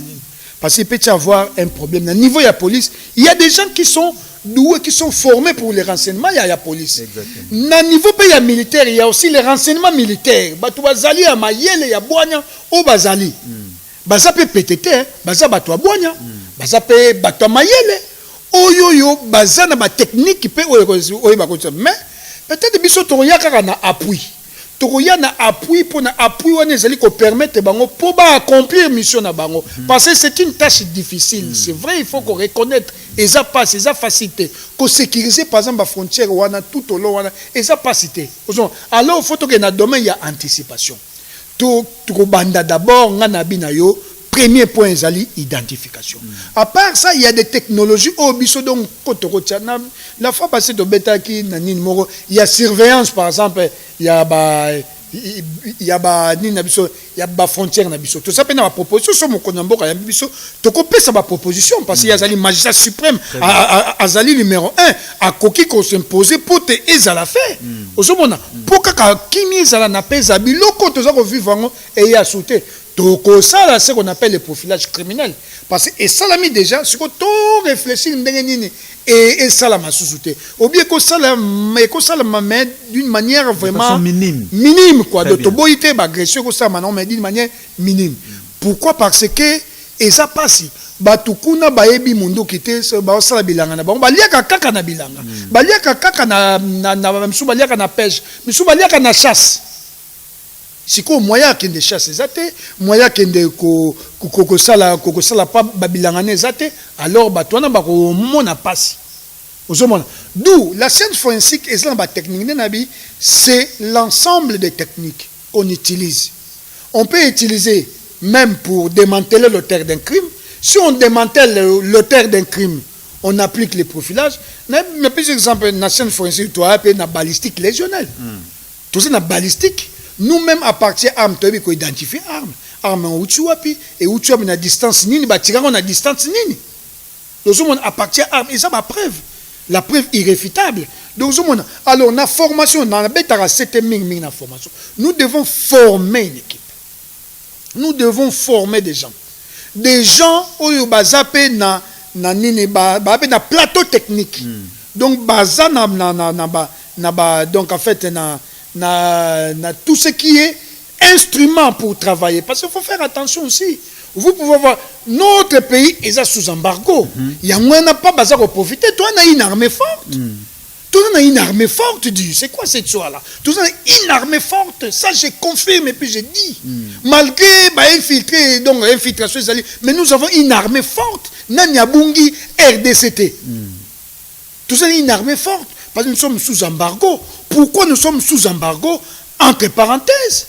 Parce qu'il peut y avoir un problème. Dans le niveau de la police, il y a des gens qui sont doués, qui sont formés pour les renseignements, il y a la police. Dans le niveau de militaire, il y a aussi les renseignements militaires. Tu vas aller à Mayele, il y a Boigna, au Bazali. Baza peut péter, baza bato a Boigna, baza peut bato a Mayele. Oyoyo, baza na ba technique qui peut, mais peut-être biso toroya kaka na appui. Toroya na appui pour na appui wana ezali ko permettre bango pour ba accomplir mission na bango parce que c'est une tâche difficile. C'est vrai, il faut qu'on reconnaître eza passe, eza facilité, ko sécuriser par exemple la frontière wana tout au long wana eza facilité. Alors il faut que na domaine il y a anticipation. Tout banda d'abord ngana bina yo. Premier point, c'est l'identification. À part ça, il y a des technologies. La fois passée, il y a surveillance, par exemple, il y a frontière. Tout ça, c'est une proposition. C'est proposition parce qu'il y a le magistrat suprême, Azali numéro 1, à Koki qu'on s'impose pour te la faire. Pour que sauté. Donc ça, c'est ce qu'on appelle le profilage criminel. Parce que ça l'a mis déjà, c'est que tout réfléchir et ça l'a sous-souté. Ou bien que ça l'a mis d'une manière vraiment minime. Minime, quoi. De toboïté, agression, mais d'une manière minime. Pourquoi? Parce que, et ça passe. Batukuna baebi mundo kite ba sala bilanga na bango baliaka kaka na bilanga baliaka kaka na misu baliaka na pêche misu baliaka na chasse. Si ko moya kende chasse ezate moya kende ko sala pa babilangane ezate alors batwana ba ko mona passe ozomona d'où la science forensique est la technique nabi c'est l'ensemble des techniques qu'on utilise. On peut utiliser même pour démanteler l'auteur d'un crime. Si on démantèle l'auteur d'un crime, on applique le profilage. Mais par exemple, la science forensique, tu as une balistique lésionnelle. Tout ça, la balistique. Nous-mêmes, à partir d'armes, tu as identifié armes. Armes en Uchuapi, et Uchuapi, à distance nini, Batiran, à distance nini. Donc, à partir d'armes, et ça, ma preuve. La preuve irréfutable. Donc, alors, la formation, dans la bête, la formation. Nous devons former une équipe. Nous devons former des gens. Des gens où bazapé na plateau technique. Donc baza donc en fait na tout ce qui est instrument pour travailler parce qu'il faut faire attention aussi. Vous pouvez voir notre pays est sous embargo. Il y a moins pas baza pour profiter. Toi on a une armée forte. Tout le monde a une armée forte, tu dis. C'est quoi cette histoire-là? Tout le monde a une armée forte. Ça, je confirme et puis je dis. Malgré infiltré, donc infiltration, mais nous avons une armée forte. Nanyabungi, RDCT. Tout ça, une armée forte. Parce que nous sommes sous embargo. Pourquoi nous sommes sous embargo? Entre parenthèses.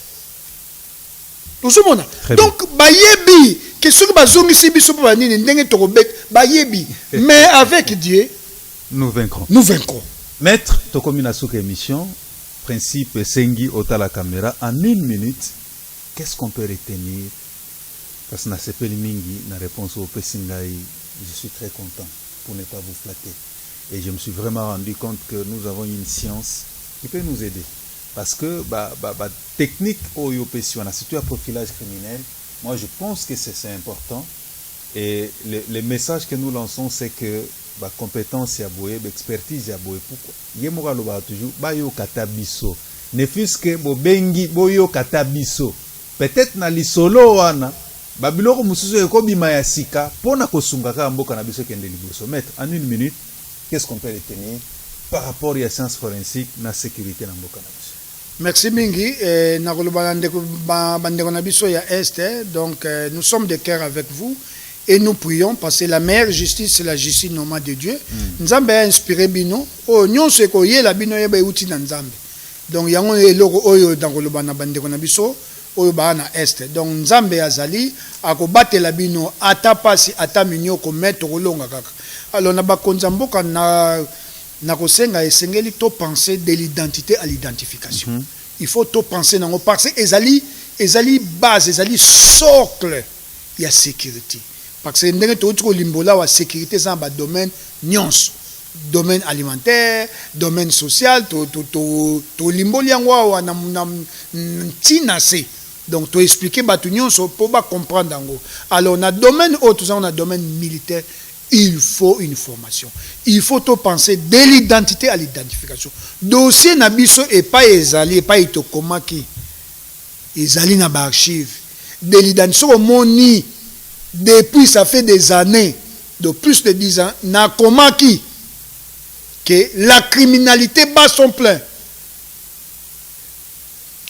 Tout le monde. Donc, Bayebi, qu'est-ce que Bazongi biso Bani, Ndenge Torobek, Bayebi. Mais avec Dieu, nous vaincrons. Nous vaincrons. Maître, Tokomina Souk émission, principe Sengi Ota la caméra, en 1 minute, qu'est-ce qu'on peut retenir? Parce que dans Mingi, la réponse au Pessingaï, je suis très content pour ne pas vous flatter. Et je me suis vraiment rendu compte que nous avons une science qui peut nous aider. Parce que, technique au Yopession, surtout à profilage criminel, moi je pense que c'est important. Et le message que nous lançons, c'est que compétence ya boye, expertise ya boye. Pourquoi? Yemoka loba toujours bayo katabiso. Ne fût-ce que bobengi boyo katabiso. Peut-être na lisolo wana babiloko mususu ekobima ya sika pona kosunga ka mboka na biso kende liboso. Maître, en 1 minute, qu'est-ce qu'on peut retenir par rapport à la science forensique na sécurité na mboka na biso? Merci Mingi. Na koloba bandeko na biso ya Est. Donc nous sommes de cœur avec vous. Et nous prions parce que la meilleure justice, c'est la justice normale de Dieu. Nzambe a inspiré bino. Oh, nyon se ko ye la bino ye ba uti na Nzambe. Donc yango eloko oyo dans koloba na bandeko na biso oyo ba na Est. Donc Nzambe azali akobate la bino ata pasi ata minyo ko mettre kolonga kaka. Alors na ba konzamboka na kosenga esengeli to penser de l'identité à l'identification. Il faut to penser nango parce que ezali base, ezali socle, il y a sécurité. parce que ndenge to limbola wa sécurité dans ba domaine nyonso, domaine alimentaire, domaine social, to limboli yango wa na tina se. Donc to expliquer ba tout nyonso pour ba comprendre yango. Alors na domaine autre, on a domaine militaire, il faut une formation. Il faut to penser de l'identité à l'identification. Dossier na biso et pas ezali et pas itokomaki. Ezali na ba archive. De l'identification moni depuis ça fait des années, de plus de 10 ans, na komaki que la criminalité bat son plein.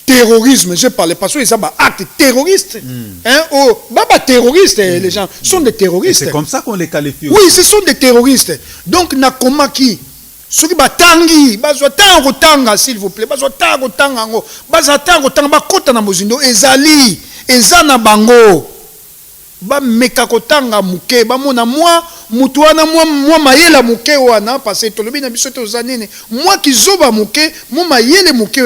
Terrorisme, je parlais parce que ça acte terroriste. Hein, oh, baba terroristes, les gens sont des terroristes. C'est comme ça qu'on les qualifie. Oui, ce sont des terroristes. Donc na komaki ceux qui batangi, bazwa tango tanga s'il vous plaît, bazwa tango tanga ngo, bazwa tango tanga ba kota na mozindo ezali, ezana bango. Ba meka kotanga muke, ba mona moi mutu wana moi mayela muke wana parce que tolobi na biso to zanene, moi ki zoba muke, moi mayele muke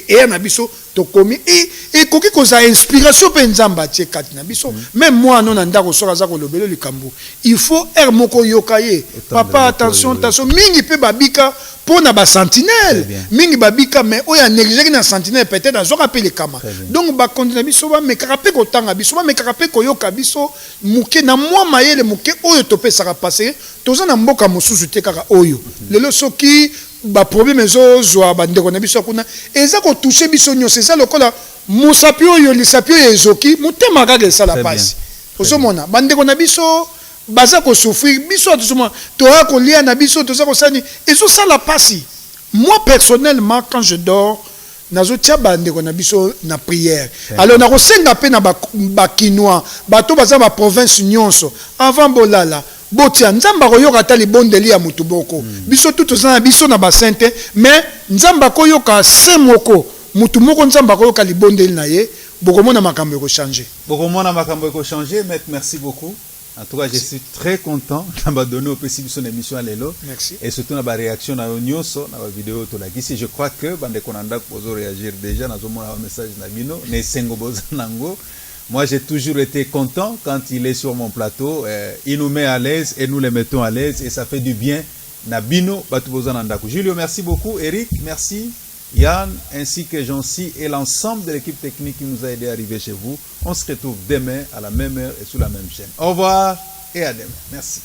e na biso to komi et koki ko za inspiration pe nzamba tie kati na biso. Même moi non na ndako soka za ko lobelo likambo. Il faut moko yokaye. Papa attention mingi pe babika pona ba sentinelle. Mingi babika mais oya négligé na sentinelle peut-être dans zoka pe le kama. Donc ba continue biso ba meka pe ko tanga biso ba meka pe ko yoka biso muke na moi mayele muke oyo to pe saka passer. Toza na mboka mosusu te kaka oyo. Lelo soki ba problème ezo zwa ba ndeko na biso kuna eza ko toucher biso nyonso eza lokola musapio yo lisapio ezoki mutema kaka esa la passe osomona ba ndeko na biso baza ko souffrir biso tosoma to ko lia na biso toza ko sani ezo ça la passe. Moi personnellement quand je dors nazo tia ba ndeko na biso na prière. Alors na ko senga pe na ba kinois bato baza ba province nyonso avant bolala botia nzamba koyoka ta libondeli ya mutu boko biso tout ça biso na ba sainte mais nzamba koyoka se moko mutu moko nzamba koyoka libondeli na ye bokomona makambo ko changer changer. Maître, merci beaucoup. En tout cas, je suis très content d'avoir donné au PC son émission à l'élo. Merci. Et surtout dans la réaction dans l'onioso, dans la vidéo de la Gisi. Je crois que bande konanda pozo réagir déjà dans un message nabino ne sengo bozanango. Moi, j'ai toujours été content quand il est sur mon plateau. Il nous met à l'aise et nous les mettons à l'aise et ça fait du bien. Nabino batubozanandako. Julio, merci beaucoup. Eric, merci. Yann, ainsi que Jean-Si et l'ensemble de l'équipe technique qui nous a aidé à arriver chez vous. On se retrouve demain à la même heure et sur la même chaîne. Au revoir et à demain. Merci.